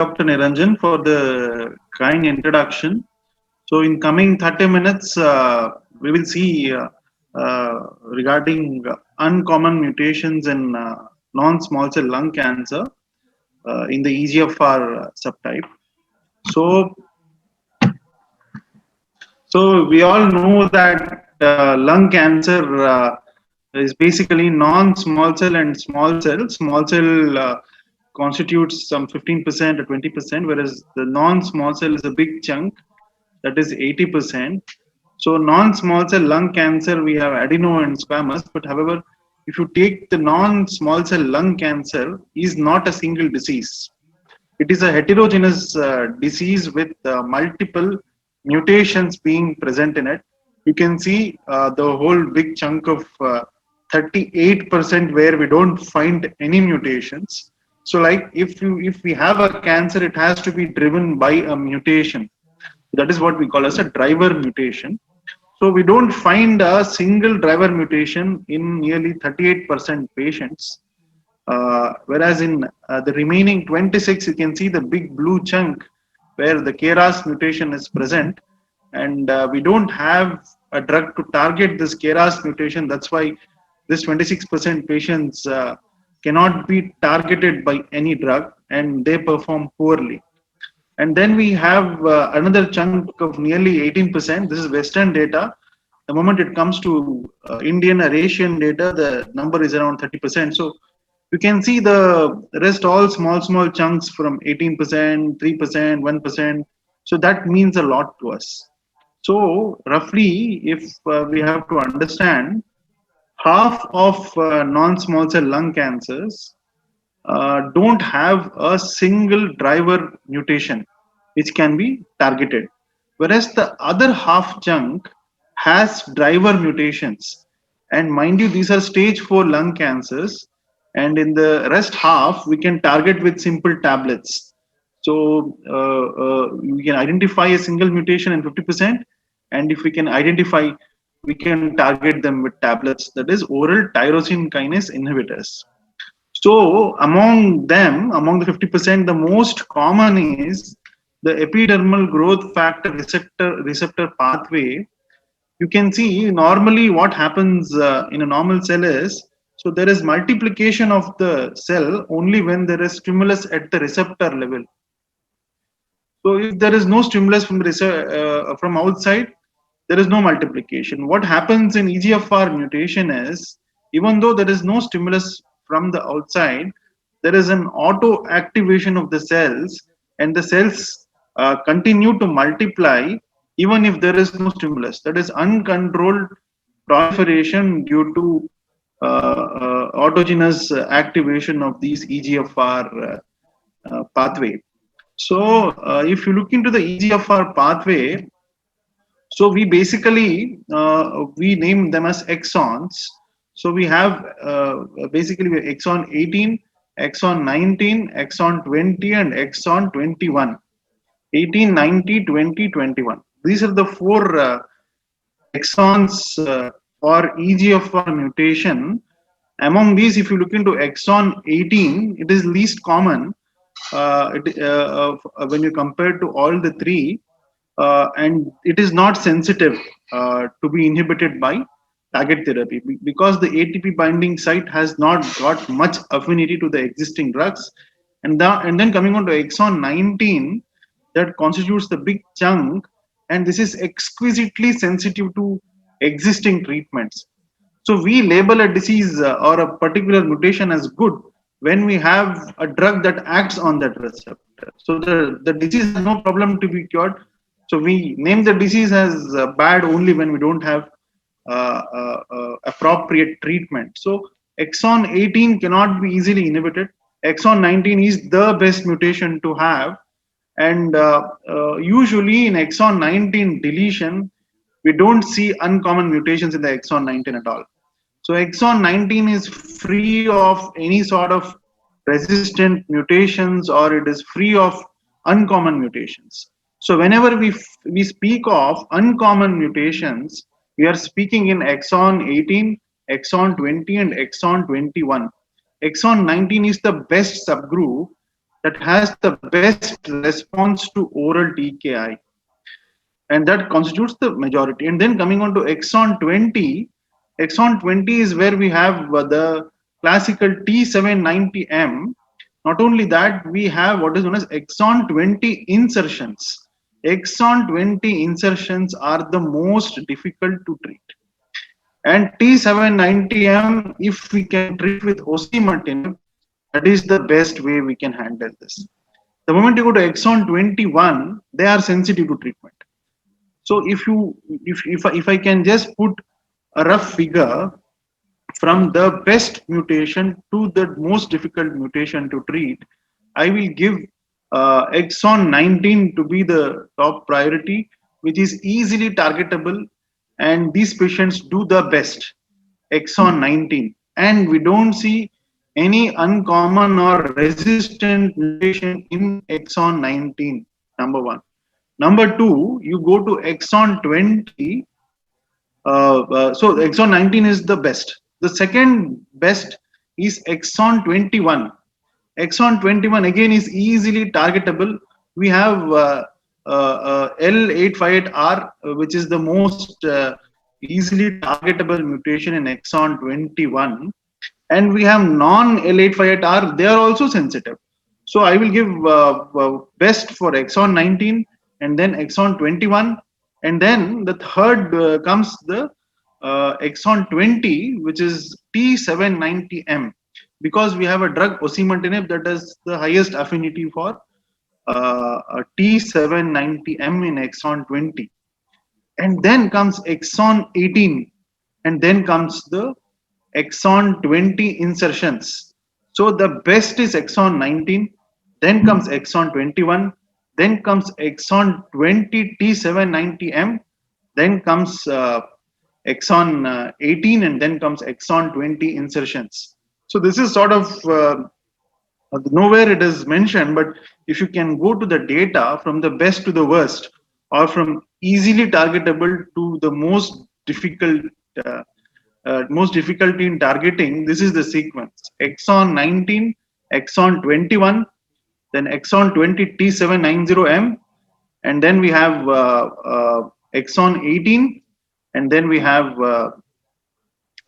Dr. Niranjan, for the kind introduction. So, in coming 30 minutes, we will see regarding uncommon mutations in non-small cell lung cancer in the EGFR subtype. So, so we all know that lung cancer is basically non-small cell and small cell. Small cell constitutes some 15% or 20%, whereas the non-small cell is a big chunk, that is 80%. So non-small cell lung cancer, we have adeno and squamous, but however, if you take the non-small cell lung cancer, is not a single disease. It is a heterogeneous disease with multiple mutations being present in it. You can see the whole big chunk of 38% where we don't find any mutations. So, like if we have a cancer, it has to be driven by a mutation. That is what we call as a driver mutation. So we don't find a single driver mutation in nearly 38% patients. Whereas in the remaining 26, you can see the big blue chunk where the KRAS mutation is present, and we don't have a drug to target this KRAS mutation. That's why this 26% patients cannot be targeted by any drug, and they perform poorly. And then we have another chunk of nearly 18%. This is Western data. The moment it comes to Indian or Asian data, the number is around 30%. So you can see the rest all small chunks from 18%, 3%, 1%. So that means a lot to us. So roughly, if we have to understand, half of non-small cell lung cancers don't have a single driver mutation which can be targeted, whereas the other half chunk has driver mutations. And mind you, these are stage 4 lung cancers, and in the rest half we can target with simple tablets. So we can identify a single mutation in 50%, and if we can identify, we can target them with tablets, that is oral tyrosine kinase inhibitors. So among them, among the 50%, the most common is the epidermal growth factor receptor pathway. You can see normally what happens in a normal cell is, so there is multiplication of the cell only when there is stimulus at the receptor level. So if there is no stimulus from outside, there is no multiplication. What happens in EGFR mutation is, even though there is no stimulus from the outside, there is an auto activation of the cells, and the cells continue to multiply even if there is no stimulus. That is uncontrolled proliferation due to autogenous activation of these EGFR pathway. So if you look into the EGFR pathway, so we basically we name them as exons. So we have basically exon 18, exon 19, exon 20, and exon 21. 18, 90, 20, 21. These are the four exons for EGFR mutation. Among these, if you look into exon 18, it is least common when you compare to all the three, and it is not sensitive to be inhibited by target therapy because the ATP binding site has not got much affinity to the existing drugs. And then coming on to exon 19, that constitutes the big chunk, and this is exquisitely sensitive to existing treatments. So we label a disease or a particular mutation as good when we have a drug that acts on that receptor. So the disease has no problem to be cured. So we name the disease as bad only when we don't have appropriate treatment. So exon 18 cannot be easily inhibited. Exon 19 is the best mutation to have, and usually in exon 19 deletion, we don't see uncommon mutations in the exon 19 at all. So exon 19 is free of any sort of resistant mutations, or it is free of uncommon mutations. So whenever we speak of uncommon mutations, we are speaking in exon 18, exon 20, and exon 21. Exon 19 is the best subgroup that has the best response to oral TKI, and that constitutes the majority. And then coming on to exon 20 is where we have the classical T790M. Not only that, we have what is known as exon 20 insertions. Exon 20 insertions are the most difficult to treat. And T790M, if we can treat with osimertinib, that is the best way we can handle this. The moment you go to exon 21, they are sensitive to treatment. So if I can just put a rough figure from the best mutation to the most difficult mutation to treat, I will give exon 19 to be the top priority, which is easily targetable, and these patients do the best. Exon 19, and we don't see any uncommon or resistant mutation in exon 19. Number one. Number two, you go to exon 20. So exon 19 is the best. The second best is exon 21. Exon 21 again is easily targetable. We have L858R, which is the most easily targetable mutation in exon 21. And we have non-L858R, they are also sensitive. So I will give best for exon 19 and then exon 21. And then the third comes the exon 20, which is T790M, because we have a drug osimertinib that has the highest affinity for T790M in exon 20. And then comes exon 18, and then comes the exon 20 insertions. So the best is exon 19, then comes exon 21, then comes exon 20 T790M, then comes exon 18, and then comes exon 20 insertions. So this is sort of nowhere it is mentioned, but if you can go to the data from the best to the worst, or from easily targetable to the most difficult most difficulty in targeting, this is the sequence: exon 19, exon 21, then exon 20 T790M, and then we have exon 18, and then we have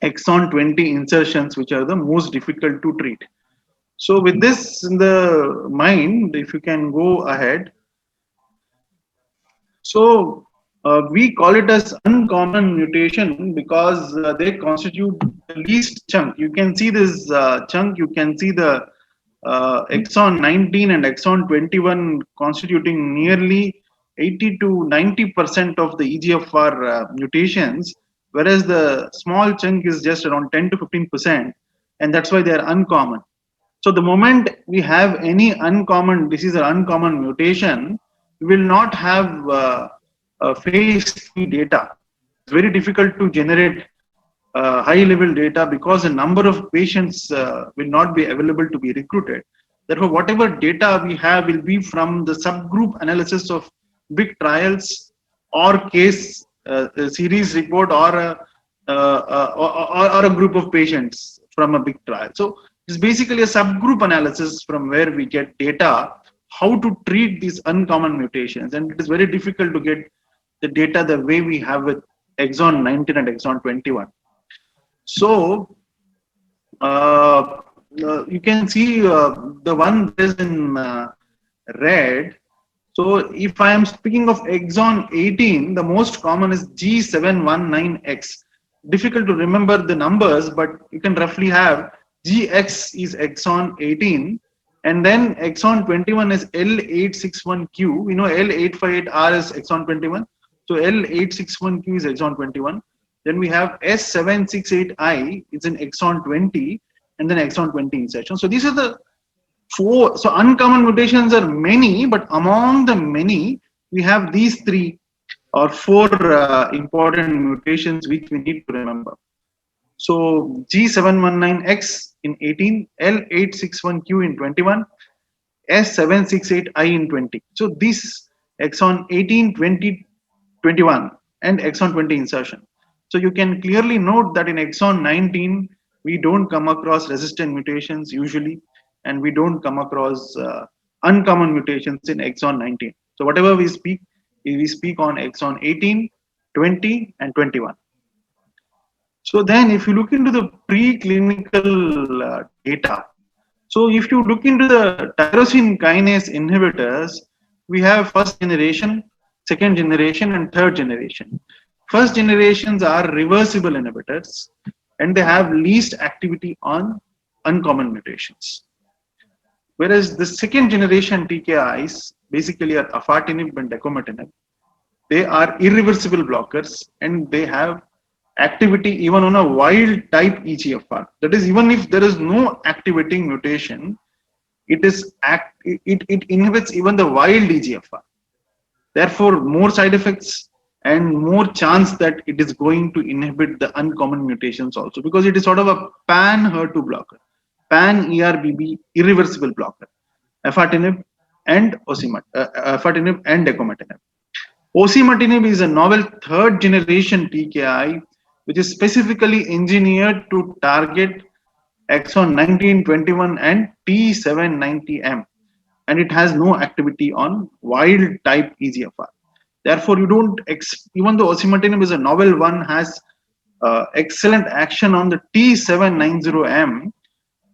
exon 20 insertions, which are the most difficult to treat. So with this in the mind, if you can go ahead. So we call it as uncommon mutation because they constitute the least chunk. You can see this chunk, you can see the exon 19 and exon 21 constituting nearly 80 to 90% of the EGFR mutations, whereas the small chunk is just around 10 to 15%, and that's why they are uncommon. So the moment we have any uncommon disease or uncommon mutation, we will not have phase 3 data. It's very difficult to generate high level data because a number of patients will not be available to be recruited. Therefore, whatever data we have will be from the subgroup analysis of big trials or case series report or a group of patients from a big trial. So it's basically a subgroup analysis from where we get data how to treat these uncommon mutations, and it is very difficult to get the data the way we have with exon 19 and exon 21. So you can see the one that is in red. So if I am speaking of exon 18, the most common is G719X. Difficult to remember the numbers, but you can roughly have GX is exon 18, and then exon 21 is L861Q. We know L858R is exon 21. So L861Q is exon 21. Then we have S768I, it's in exon 20, and then exon 20 insertion. So these are the four. So uncommon mutations are many, but among the many, we have these three or four important mutations which we need to remember. So G719X in 18, L861Q in 21, S768I in 20. So this exon 18, 20, 21 and exon 20 insertion. So you can clearly note that in exon 19, we don't come across resistant mutations usually, and we don't come across uncommon mutations in exon 19. So whatever we speak on exon 18, 20, and 21. So then if you look into the preclinical data, so if you look into the tyrosine kinase inhibitors, we have first generation, second generation, and third generation. First generations are reversible inhibitors and they have least activity on uncommon mutations. Whereas the second generation TKIs basically are afatinib and decomatinib. They are irreversible blockers and they have activity even on a wild type EGFR. That is, even if there is no activating mutation, it inhibits even the wild EGFR. Therefore, more side effects and more chance that it is going to inhibit the uncommon mutations also, because it is sort of a pan HER2 blocker, pan ERBB irreversible blocker, afatinib and afatinib and decomatinib. Osimertinib is a novel third generation TKI which is specifically engineered to target exon 19, 21 and T790M, and it has no activity on wild type EGFR. Therefore, you don't, even though osimertinib is a novel one, has excellent action on the T790M,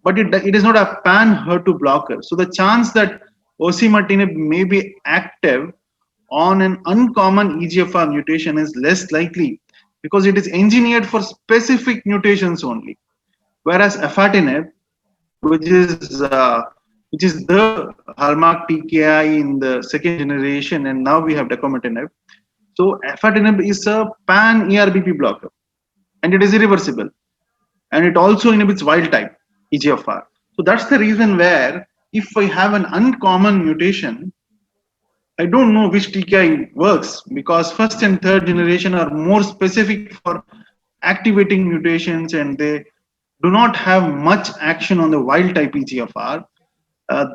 but it is not a pan HER2 blocker. So the chance that osimertinib may be active on an uncommon EGFR mutation is less likely because it is engineered for specific mutations only. Whereas afatinib, which is the hallmark TKI in the second generation, and now we have decomatinib. So afatinib is a pan ERBP blocker, and it is irreversible, and it also inhibits wild type EGFR. So that's the reason where if I have an uncommon mutation, I don't know which TKI works, because first and third generation are more specific for activating mutations and they do not have much action on the wild type EGFR.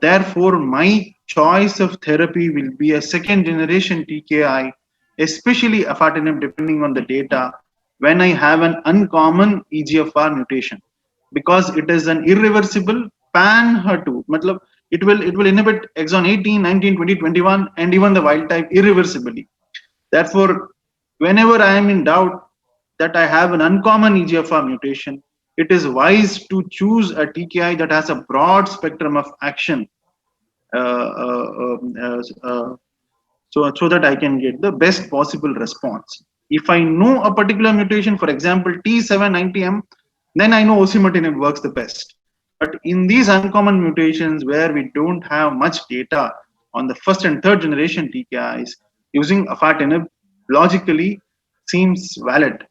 Therefore, my choice of therapy will be a second generation TKI, especially afatinib, depending on the data, when I have an uncommon EGFR mutation, because it is an irreversible pan HER2. Matlab, it will inhibit exon 18, 19, 20, 21 and even the wild type irreversibly. Therefore, whenever I am in doubt that I have an uncommon EGFR mutation, it is wise to choose a TKI that has a broad spectrum of action, so that I can get the best possible response. If I know a particular mutation, for example T790M, then I know osimertinib works the best. But in these uncommon mutations where we don't have much data on the first and third generation TKIs, using afatinib logically seems valid.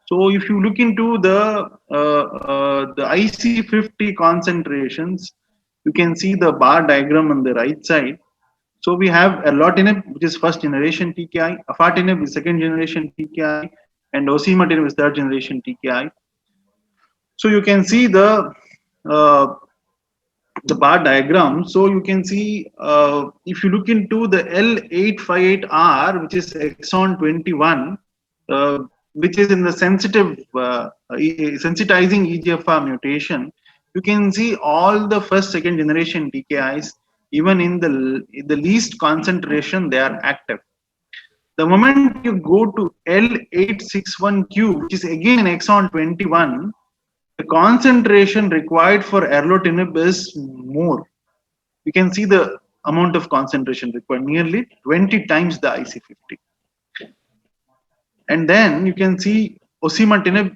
So if you look into the IC50 concentrations, you can see the bar diagram on the right side. So we have erlotinib, which is first generation TKI, afatinib is second generation TKI, and osimertinib is third generation TKI. So you can see the bar diagram. So you can see if you look into the L858R, which is exon 21, which is in the sensitive sensitizing EGFR mutation, you can see all the first second generation TKIs, even in the least concentration, they are active. The moment you go to L861Q, which is again in exon 21, the concentration required for erlotinib is more. You can see the amount of concentration required, nearly 20 times the IC50. And then you can see osimertinib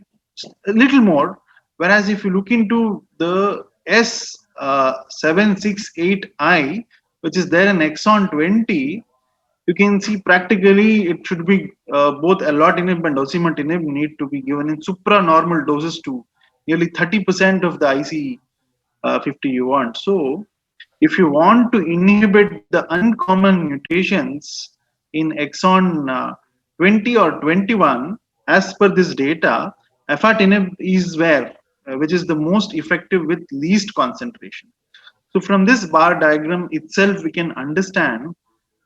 a little more, whereas if you look into the S768I, which is there in exon 20, you can see practically it should be both erlotinib and osimertinib need to be given in supranormal doses to nearly 30% of the IC50 you want. So if you want to inhibit the uncommon mutations in exon 20 or 21, as per this data, afatinib is where, which is the most effective with least concentration. So from this bar diagram itself, we can understand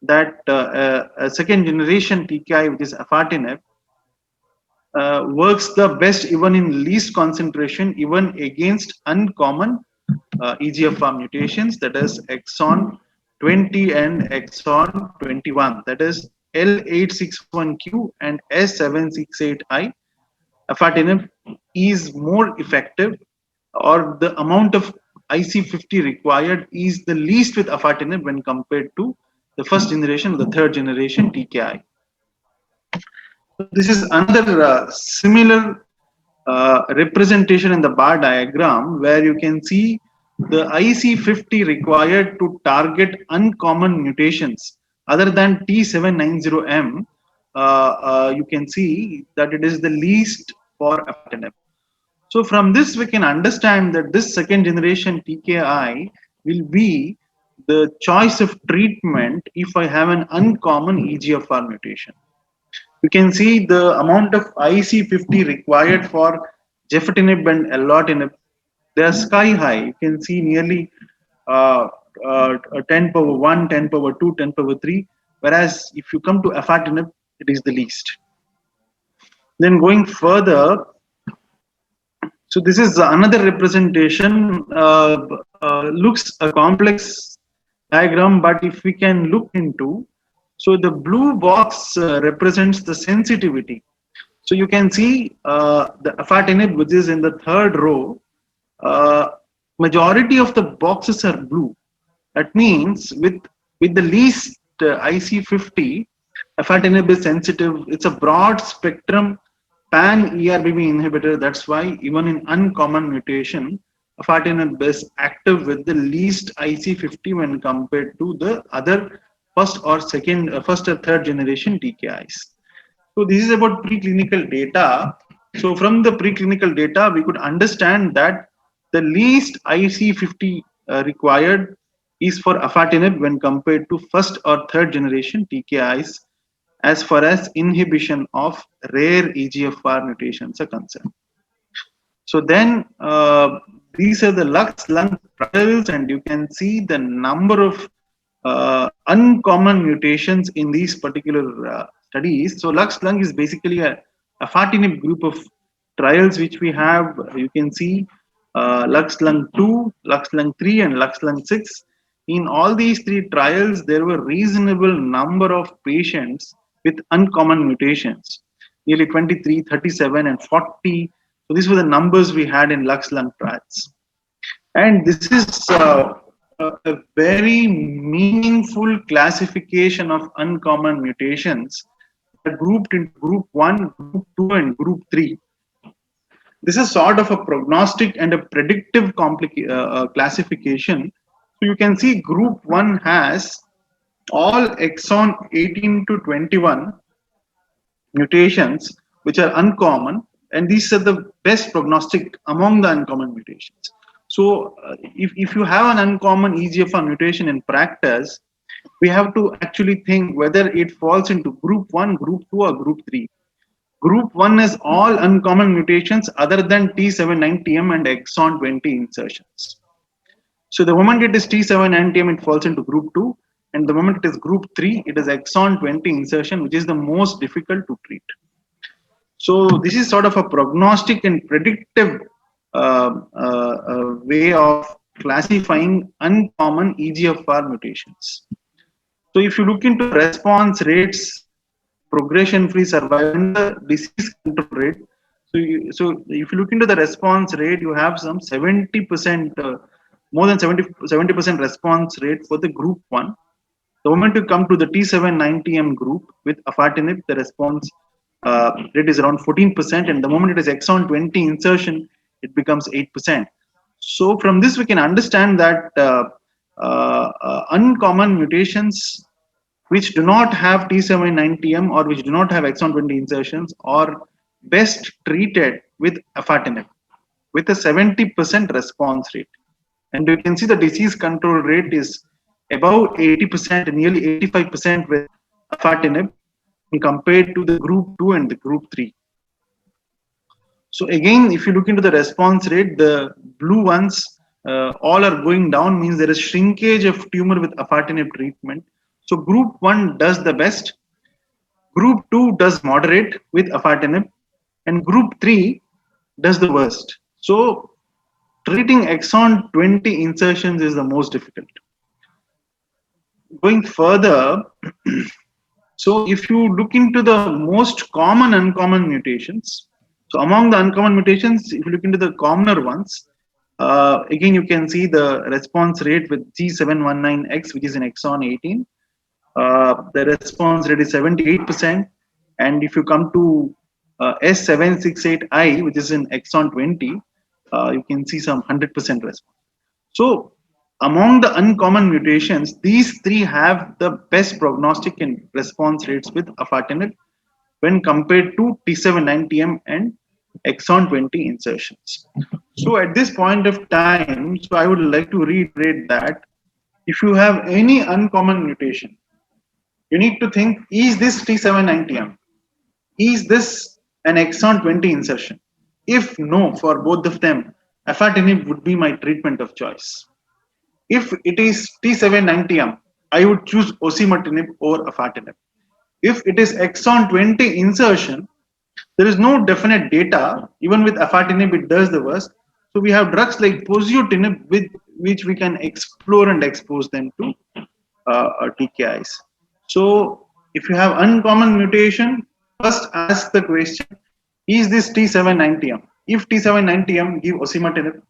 that a second generation TKI, which is afatinib, works the best even in least concentration, even against uncommon EGFR mutations, that is exon 20 and exon 21, that is L861Q and S768I. Afatinib is more effective, or the amount of IC50 required is the least with afatinib when compared to the first generation or the third generation TKI. So this is another similar representation in the bar diagram where you can see the IC50 required to target uncommon mutations other than T790M. You can see that it is the least for afatinib. So from this we can understand that this second generation TKI will be the choice of treatment if I have an uncommon EGFR mutation. You can see the amount of IC50 required for gefitinib and erlotinib. They are sky high. You can see nearly 10 power 1, 10 power 2, 10 power 3. Whereas if you come to afatinib, it is the least. Then going further, so this is another representation. Looks a complex diagram, but if we can look into, so the blue box represents the sensitivity. So you can see the afatinib, which is in the third row. Majority of the boxes are blue. That means with the least IC50, afatinib is sensitive. It's a broad spectrum pan ERBB inhibitor. That's why even in uncommon mutation, afatinib is active with the least IC50 when compared to the other first or third generation TKIs. So this is about preclinical data. So from the preclinical data, we could understand that the least IC50 required is for afatinib when compared to first or third generation TKIs as far as inhibition of rare EGFR mutations are concerned. So then these are the Lux lung trials, and you can see the number of uncommon mutations in these particular studies. So Lux lung is basically a afatinib group of trials which we have. You can see Lux lung 2, Lux lung 3 and Lux lung 6. In all these three trials, there were reasonable number of patients with uncommon mutations, nearly 23, 37 and 40. So these were the numbers we had in Lux lung trials. And this is a very meaningful classification of uncommon mutations grouped into group 1, group 2 and group 3. This is sort of a prognostic and a predictive classification. So you can see group 1 has all exon 18 to 21 mutations which are uncommon, and these are the best prognostic among the uncommon mutations. So if you have an uncommon EGFR mutation in practice, we have to actually think whether it falls into group 1, group 2 or group 3. Group 1 is all uncommon mutations other than T790M and exon 20 insertions. So the moment it is T790M, it falls into group 2, and the moment it is group 3, it is exon 20 insertion, which is the most difficult to treat. So this is sort of a prognostic and predictive way of classifying uncommon EGFR mutations. So if you look into response rates, progression-free survival, and the disease control rate, so if you look into the response rate, you have some 70%, more than 70% response rate for the group 1. The moment you come to the T790M group with afatinib, the response rate is around 14%, and the moment it is exon 20 insertion, it becomes 8%. So from this we can understand that uncommon mutations which do not have T790M or which do not have exon 20 insertions are best treated with afatinib with a 70% response rate. And you can see the disease control rate is above 80%, nearly 85% with afatinib compared to the group 2 and the group 3. So again, if you look into the response rate, the blue ones all are going down, means there is shrinkage of tumor with afatinib treatment. So group 1 does the best, group 2 does moderate with afatinib, and group 3 does the worst. So treating exon 20 insertions is the most difficult. going further, so if you look into the most common uncommon mutations, so among the uncommon mutations, if you look into the commoner ones, again you can see the response rate with G719X, which is in exon 18. The response rate is 78%. And if you come to S768I, which is in exon 20, you can see some 100% response. So among the uncommon mutations, these three have the best prognostic and response rates with afatinib when compared to T790M and exon 20 insertions. So at this point of time, so I would like to reiterate that if you have any uncommon mutation, you need to think, is this T790M? Is this an exon 20 insertion? If no, for both of them, afatinib would be my treatment of choice. If it is T790M, I would choose osimertinib over afatinib. If it is exon 20 insertion, there is no definite data. Even with afatinib, it does the worst. So we have drugs like poziotinib, with which we can explore and expose them to TKIs. So if you have uncommon mutation, first ask the question, is this T790M? If T790M, give osimertinib.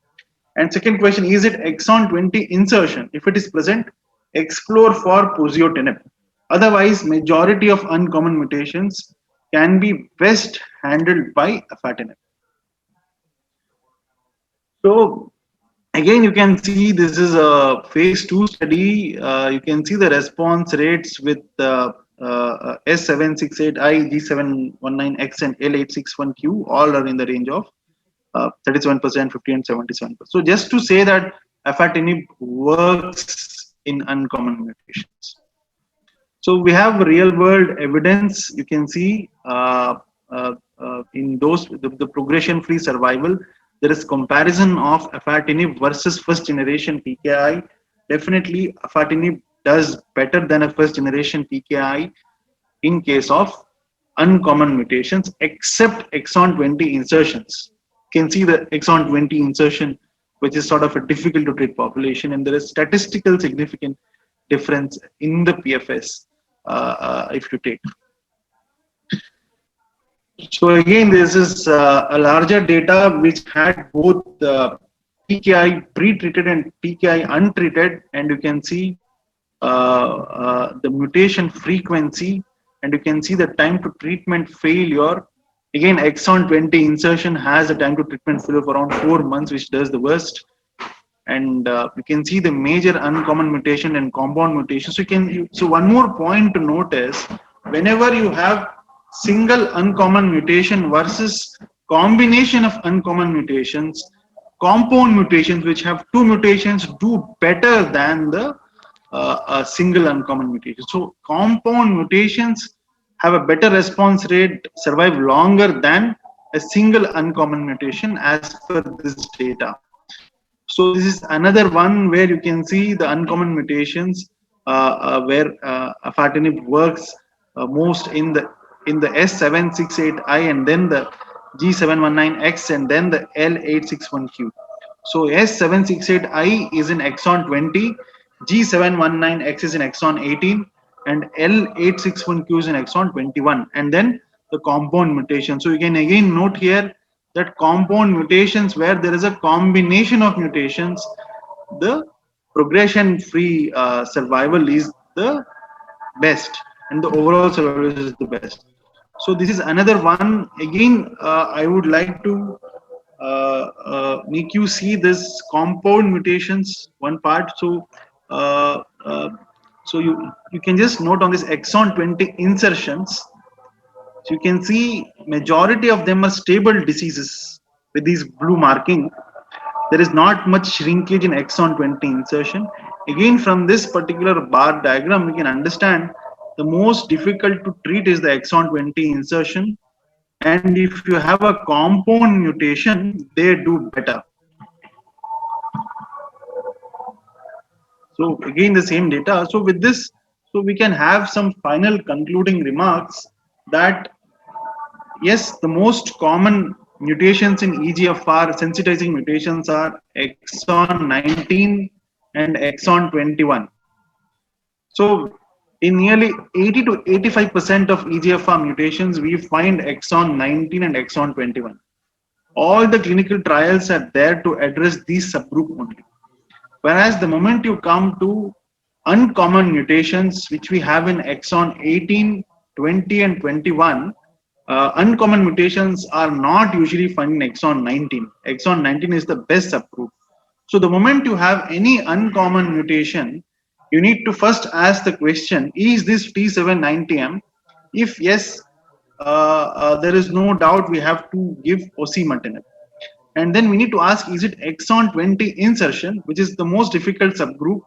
And second question, is it exon 20 insertion? If it is present, explore for poziotinib. Otherwise, majority of uncommon mutations can be best handled by afatinib. So again, you can see this is a phase 2 study. You can see the response rates with S768I, G719X, and L861Q all are in the range of 37%, 50, and 77%. So just to say that afatinib works in uncommon mutations. So we have real world evidence. You can see in those the progression free survival, there is comparison of afatinib versus first generation TKI. Definitely afatinib does better than a first generation TKI in case of uncommon mutations, except exon 20 insertions. You can see the exon 20 insertion, which is sort of a difficult to treat population, and there is statistical significant difference in the PFS if you take. So again, this is a larger data which had both TKI pre-treated and TKI untreated, and you can see the mutation frequency, and you can see the time to treatment failure. Again, exon 20 insertion has a time to treatment failure of around 4 months, which does the worst. And you can see the major uncommon mutation and compound mutation. So one more point to notice: whenever you have single uncommon mutation versus combination of uncommon mutations, compound mutations which have two mutations do better than the a single uncommon mutation. So compound mutations have a better response rate, survive longer than a single uncommon mutation as per this data. So this is another one where you can see the uncommon mutations where afatinib works most in the S768I, and then the G719X, and then the L861Q. So S768I is in exon 20, G719X is in exon 18, and L861Q is in exon 21, and then the compound mutation. So you can again note here that compound mutations where there is a combination of mutations, the progression free survival is the best, and the overall survival is the best. So this is another one. Again, I would like to make you see this compound mutations one part. So so you can just note on this exon 20 insertions. So you can see majority of them are stable diseases with these blue marking. There is not much shrinkage in exon 20 insertion. Again, from this particular bar diagram, we can understand the most difficult to treat is the exon 20 insertion. And if you have a compound mutation, they do better. So again, the same data. So with this, so we can have some final concluding remarks that yes, the most common mutations in EGFR sensitizing mutations are exon 19 and exon 21. So in nearly 80 to 85% of EGFR mutations, we find exon 19 and exon 21. All the clinical trials are there to address these subgroup only. Whereas the moment you come to uncommon mutations, which we have in exon 18, 20, and 21, uncommon mutations are not usually found in exon 19. Exon 19 is the best subgroup. So the moment you have any uncommon mutation, you need to first ask the question, is this T790M? If yes, there is no doubt we have to give osimertinib. And then we need to ask, is it exon 20 insertion, which is the most difficult subgroup?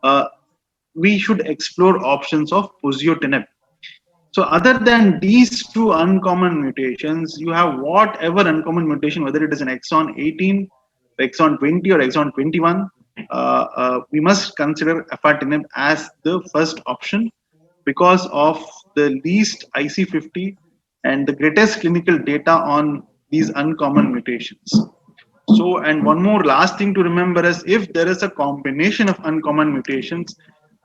Uh, we should explore options of osimertinib. So other than these two uncommon mutations, you have whatever uncommon mutation, whether it is an exon 18, exon 20, or exon 21, we must consider afatinib as the first option because of the least IC50 and the greatest clinical data on these uncommon mutations. So, and one more last thing to remember is if there is a combination of uncommon mutations,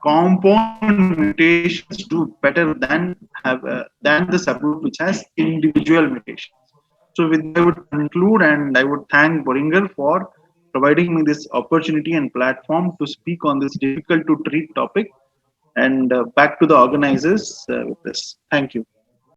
compound mutations do better than the subgroup which has individual mutations. So, with that, I would conclude, and I would thank Boringer for providing me this opportunity and platform to speak on this difficult to treat topic. And back to the organizers with this. Thank you.